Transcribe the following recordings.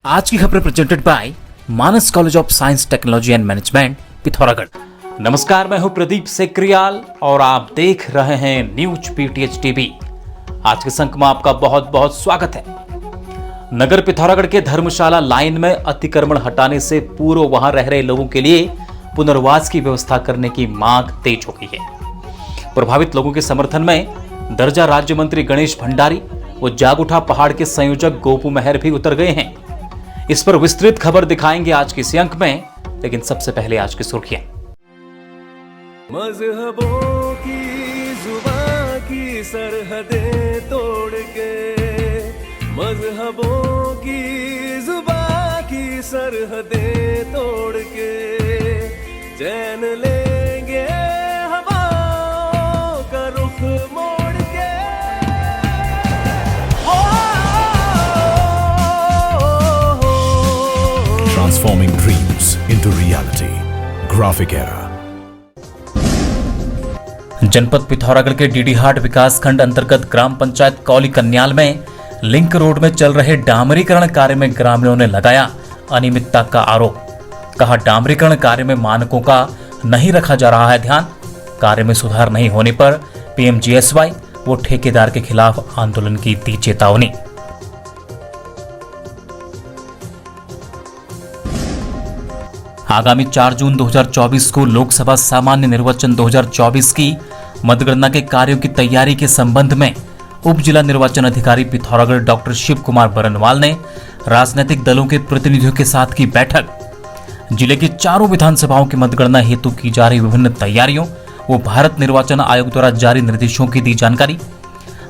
आज की खबर presented by Manas college of science technology and management Pithoragarh. नमस्कार, मैं हूं प्रदीप सेक्रियाल और आप देख रहे हैं न्यूज पीटीएच टीवी। आज के अंक में आपका बहुत बहुत स्वागत है। नगर पिथौरागढ़ के धर्मशाला लाइन में अतिक्रमण हटाने से पूर्व वहां रह रहे लोगों के लिए पुनर्वास की व्यवस्था करने की मांग तेज हो गई है। प्रभावित लोगों के समर्थन में दर्जा राज्य मंत्री गणेश भंडारी व जागुठा पहाड़ के संयोजक गोपू मेहर भी उतर गए हैं। इस पर विस्तृत खबर दिखाएंगे आज के इस अंक में, लेकिन सबसे पहले आज की सुर्खियां। मजहबों की जुबां की सरहदें तोड़ के, मजहबों की जुबां की सरहदें तोड़ के चैन लेंगे हवाओं का रुख मोड़ के। Transforming dreams into reality. Graphic Era. जनपद पिथौरागढ़ के डीडीहाट विकासखंड अंतर्गत ग्राम पंचायत कौली कन्याल में लिंक रोड में चल रहे डामरीकरण कार्य में ग्रामीणों ने लगाया अनियमितता का आरोप। कहा, डामरीकरण कार्य में मानकों का नहीं रखा जा रहा है ध्यान। कार्य में सुधार नहीं होने पर पीएमजीएसवाई वो ठेकेदार के खिलाफ आंदोलन की दी चेतावनी। आगामी 4 जून 2024 को लोकसभा सामान्य निर्वाचन 2024 की मतगणना के कार्यों की तैयारी के संबंध में उप जिला निर्वाचन अधिकारी पिथौरागढ़ डॉक्टर शिव कुमार बरनवाल ने राजनीतिक दलों के प्रतिनिधियों के साथ की बैठक। जिले की चारों विधानसभाओं की मतगणना हेतु की जा रही विभिन्न तैयारियों व भारत निर्वाचन आयोग द्वारा जारी निर्देशों की दी जानकारी।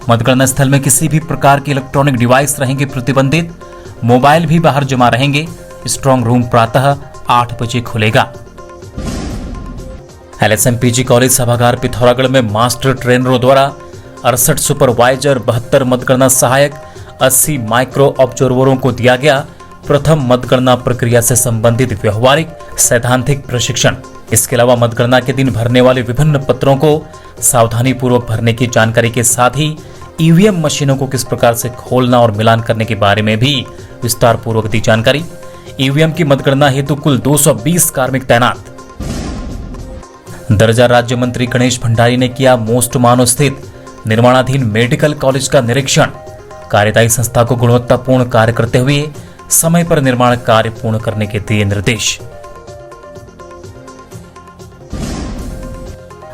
मतगणना स्थल में किसी भी प्रकार के इलेक्ट्रॉनिक डिवाइस रहेंगे प्रतिबंधित, मोबाइल भी बाहर जमा रहेंगे। स्ट्रांग रूम प्रातः 8 बजे खुलेगा। एलएसएमपीजी कॉलेज सभागार पिथौरागढ़ में मास्टर ट्रेनरों द्वारा 68 सुपरवाइजर, 72 मतगणना सहायक, 80 माइक्रो ऑब्जर्वरों को दिया गया प्रथम मतगणना प्रक्रिया से संबंधित व्यवहारिक सैद्धांतिक प्रशिक्षण। इसके अलावा मतगणना के दिन भरने वाले विभिन्न पत्रों को सावधानी पूर्वक भरने की जानकारी के साथ ही ईवीएम मशीनों को किस प्रकार से खोलना और मिलान करने के बारे में भी विस्तार पूर्वक दी जानकारी। ईवीएम की मतगणना हेतु कुल 220 कार्मिक तैनात। दर्जा राज्य मंत्री गणेश भंडारी ने किया मोस्ट मानो स्थित निर्माणाधीन मेडिकल कॉलेज का निरीक्षण। कार्यदायी संस्था को गुणवत्तापूर्ण कार्य करते हुए समय पर निर्माण कार्य पूर्ण करने के दिए निर्देश।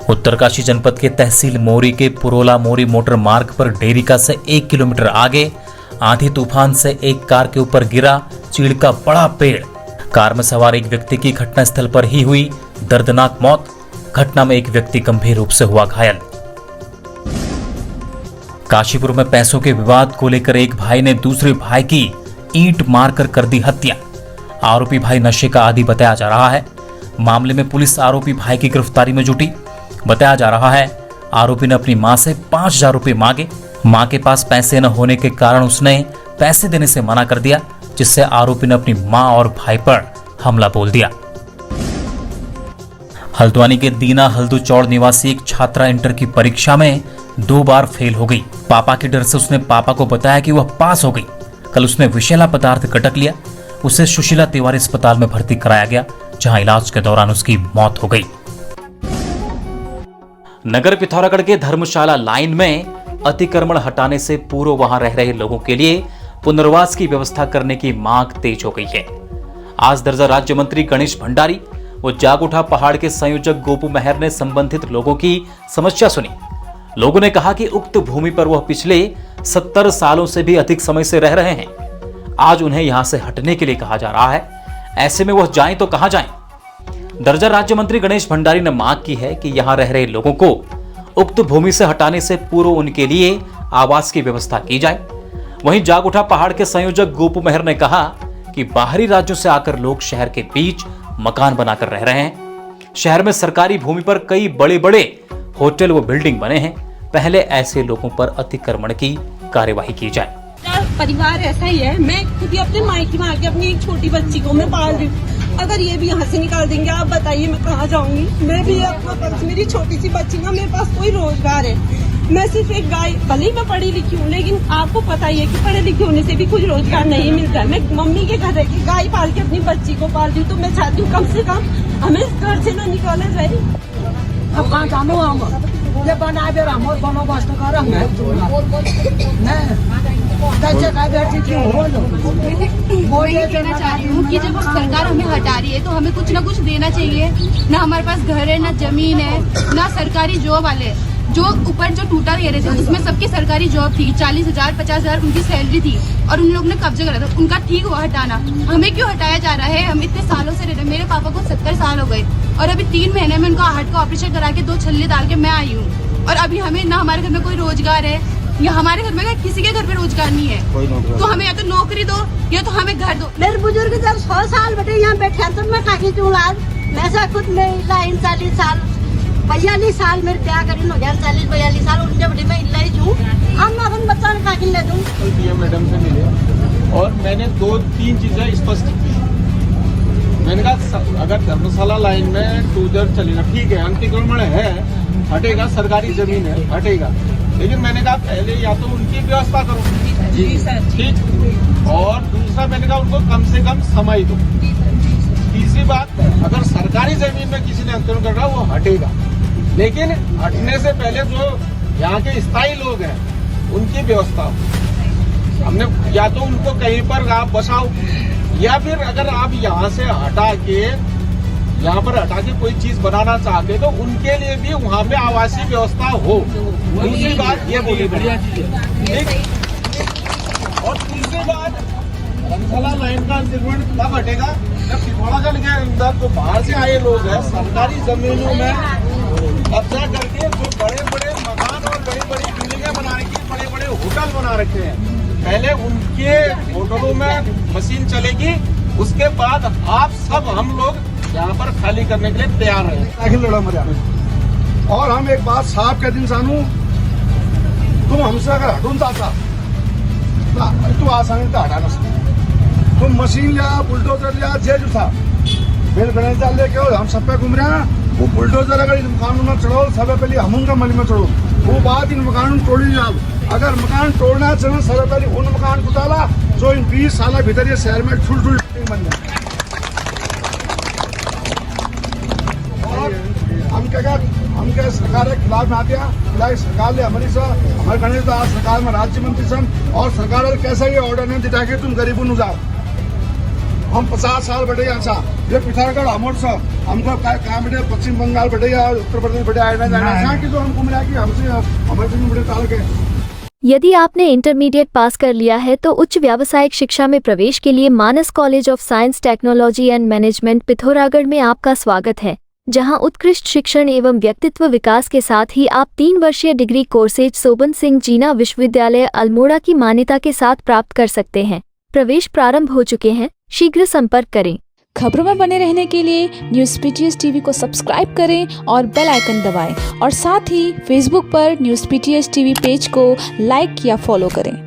उत्तरकाशी जनपद के तहसील मोरी के पुरोला मोरी मोटर मार्ग पर डेरिका से 1 किलोमीटर आगे आंधी तूफान से एक कार के ऊपर गिरा चीड़ का बड़ा पेड़। कार में सवार एक व्यक्ति की घटनास्थल पर ही हुई दर्दनाक मौत। घटना में एक व्यक्ति गंभीर रूप से हुआ घायल। काशीपुर में पैसों के विवाद को लेकर एक भाई ने दूसरे भाई की ईंट मारकर कर दी हत्या। आरोपी भाई नशे का आदी बताया जा रहा है। मामले में पुलिस आरोपी भाई की गिरफ्तारी में जुटी। बताया जा रहा है आरोपी ने अपनी मां से 5000 रुपए मांगे। मां के पास पैसे न होने के कारण उसने पैसे देने से मना कर दिया, जिससे आरोपी ने अपनी मां और भाई पर हमला बोल दिया। हल्द्वानी के दीना हल्दू चौड़ निवासी एक छात्रा इंटर की परीक्षा में 2 बार फेल हो गई। पापा के डर से उसने पापा को बताया कि वह पास हो गई। कल उसने विषैला पदार्थ गटक लिया। उसे सुशीला तिवारी अस्पताल में भर्ती कराया गया, जहां इलाज के दौरान उसकी मौत हो गई। नगर पिथौरागढ़ के धर्मशाला लाइन में अतिक्रमण हटाने से पूर्व वहां रह रहे लोगों के लिए पुनर्वास की व्यवस्था करने की मांग तेज हो गई है। आज दर्जा राज्य मंत्री गणेश भंडारी व जागुठा पहाड़ के संयोजक गोपू मेहर ने संबंधित लोगों की समस्या सुनी। लोगों ने कहा कि उक्त भूमि पर वह पिछले 70 सालों से भी अधिक समय से रह रहे हैं। आज उन्हें यहां से हटने के लिए कहा जा रहा है। ऐसे में वह जाएं तो कहां जाएं? दर्जा राज्य मंत्री गणेश भंडारी ने मांग की है कि यहां रह रहे लोगों को उक्त भूमि से हटाने से पूर्व उनके लिए आवास की व्यवस्था की जाए। वहीं जागुठा पहाड़ के संयोजक गोपू मेहर ने कहा कि बाहरी राज्यों से आकर लोग शहर के बीच मकान बनाकर रह रहे हैं। शहर में सरकारी भूमि पर कई बड़े बड़े होटल व बिल्डिंग बने हैं। पहले ऐसे लोगों पर अतिक्रमण की कार्यवाही की जाए। परिवार ऐसा ही है। मैं खुद ही अपने मायके में आके अपनी एक छोटी बच्ची को मैं पाल रही हूँ। अगर ये भी यहाँ से निकाल देंगे, आप बताइए मैं कहाँ जाऊंगी? मैं भी अपना मेरी छोटी सी बच्ची ना, मेरे पास कोई रोजगार है। मैं सिर्फ एक गाय, भले ही मैं पढ़ी लिखी हूँ, लेकिन आपको पता ही है कि पढ़े लिखे होने से भी कुछ रोजगार नहीं मिलता है। मैं मम्मी के घर रह के गाय पाल के अपनी बच्ची को पाल रही हूँ, तो मैं चाहती हूँ कम से कम हमें इस घर से ना निकाला जाए। अब कहाँ जानो हम ये बना दे रहा मोर बनो बस कर हम कैसे का बैठी क्यों हो मैं ये कहना चाहती हूँ कि जब सरकार हमें हटा रही है तो हमें कुछ ना कुछ देना चाहिए। ना हमारे पास घर है, ना जमीन है, ना सरकारी जॉब वाले। जो ऊपर जो टूटा कह रहे थे उसमें सबकी सरकारी जॉब थी, 40,000 50,000 उनकी सैलरी थी और उन लोगों ने कब्जा करा था। उनका ठीक हुआ हटाना, हमें क्यों हटाया जा रहा है? हम इतने सालों से रह रहे। मेरे पापा को 70 साल हो गए और अभी 3 महीने में उनका हार्ट का ऑपरेशन करा के 2 छल्ले डाल के मैं आई हूँ। और अभी हमें ना हमारे घर में कोई रोजगार है, या हमारे घर में किसी के घर में रोजगार नहीं है, तो हमें या तो नौकरी दो या तो हमें घर दो। मेरे बुजुर्ग जब 100 साल बटे यहाँ बैठे तो मैं खाकी चूँ आज मैं से खुद में 40 साल 42 साल मेरे क्या करी हो गया 40-42 साल उनके बटे मैं इल्ला ही चूँ। हम अपन बच्चा खाकी ले दूँ। पीएम मैडम से मिले और मैंने 2-3 चीजें स्पष्ट की। मैंने कहा अगर धर्मशाला लाइन में टूजर चलेगा ठीक है, अतिक्रमण है हटेगा, सरकारी जमीन है हटेगा, लेकिन मैंने कहा पहले या तो उनकी व्यवस्था करो जी सर, ठीक, और दूसरा मैंने कहा उनको कम से कम समय दो। तीसरी बात, अगर सरकारी जमीन में किसी ने अतिक्रमण कर रहा वो हटेगा, लेकिन हटने से पहले जो यहाँ के स्थायी लोग हैं उनकी व्यवस्था हो। हमने या तो उनको कहीं पर आप बसाओ, या फिर अगर आप यहाँ से हटा के यहाँ पर हटा के कोई चीज बनाना चाहते तो उनके लिए भी वहाँ पे आवासीय व्यवस्था हो। दूसरी बात ये बोली ठीक, और तीसरी बात धर्मशाला लाइन का अतिक्रमण तब हटेगा जब पिथौरागढ़ के अंदर जो बाहर से आए लोग हैं सरकारी जमीनों में कब्जा करके जो बड़े बड़े मकान और बड़ी बड़ी बिल्डिंगें बनाने की बड़े बड़े होटल बना रखे हैं, पहले उनके होटलों में मशीन चलेगी, उसके बाद आप सब हम लोग यहाँ पर खाली करने के लिए तैयार है। और हम एक बात साफ कह दिन सानू, तुम हमसे अगर हटून चाहता तू आसानी से हटा ना सकते। तुम मशीन लिया, बुलडोजर लिया, जे जो था बिल गणेश लेके हम सब पे घूम रहे हैं। वो बुलडोजर अगर इन मकानों में चढ़ो सब पहले हम उनका मल में चढ़ो, वो बात इन मकानों तोड़ी जाओ। अगर मकान तोड़ना चलो सब पहले उन मकान को डाला जो इन 20 साल भीतर ये शहर में छुल बन जाए। हम क्या सरकार के खिलाफ में आते हैं, सरकार ने हमारी हमारे गणेश सरकार में राज्य मंत्री सन और सरकार कैसा ये ऑर्डर नहीं दिखा के तुम गरीबों न जाओ। हम 50 साल बैठे यहाँ ये पिथौरागढ़ हमोर सा हमको कहाँ बैठे पश्चिम बंगाल बैठे या उत्तर प्रदेश बैठे आना जाना की जो हमको मिला कि हमसे हमारे बड़े ताल के। यदि आपने इंटरमीडिएट पास कर लिया है तो उच्च व्यावसायिक शिक्षा में प्रवेश के लिए Manas college of science technology and management Pithoragarh में आपका स्वागत है, जहां उत्कृष्ट शिक्षण एवं व्यक्तित्व विकास के साथ ही आप 3 वर्षीय डिग्री कोर्सेज सोबन सिंह जीना विश्वविद्यालय अल्मोड़ा की मान्यता के साथ प्राप्त कर सकते हैं। प्रवेश प्रारंभ हो चुके हैं, शीघ्र संपर्क करें। खबरों में बने रहने के लिए न्यूज़ पीटीएस टीवी को सब्सक्राइब करें और बेल आइकन दबाएं, और साथ ही फेसबुक पर न्यूज़ पीटीएस टीवी पेज को लाइक या फॉलो करें।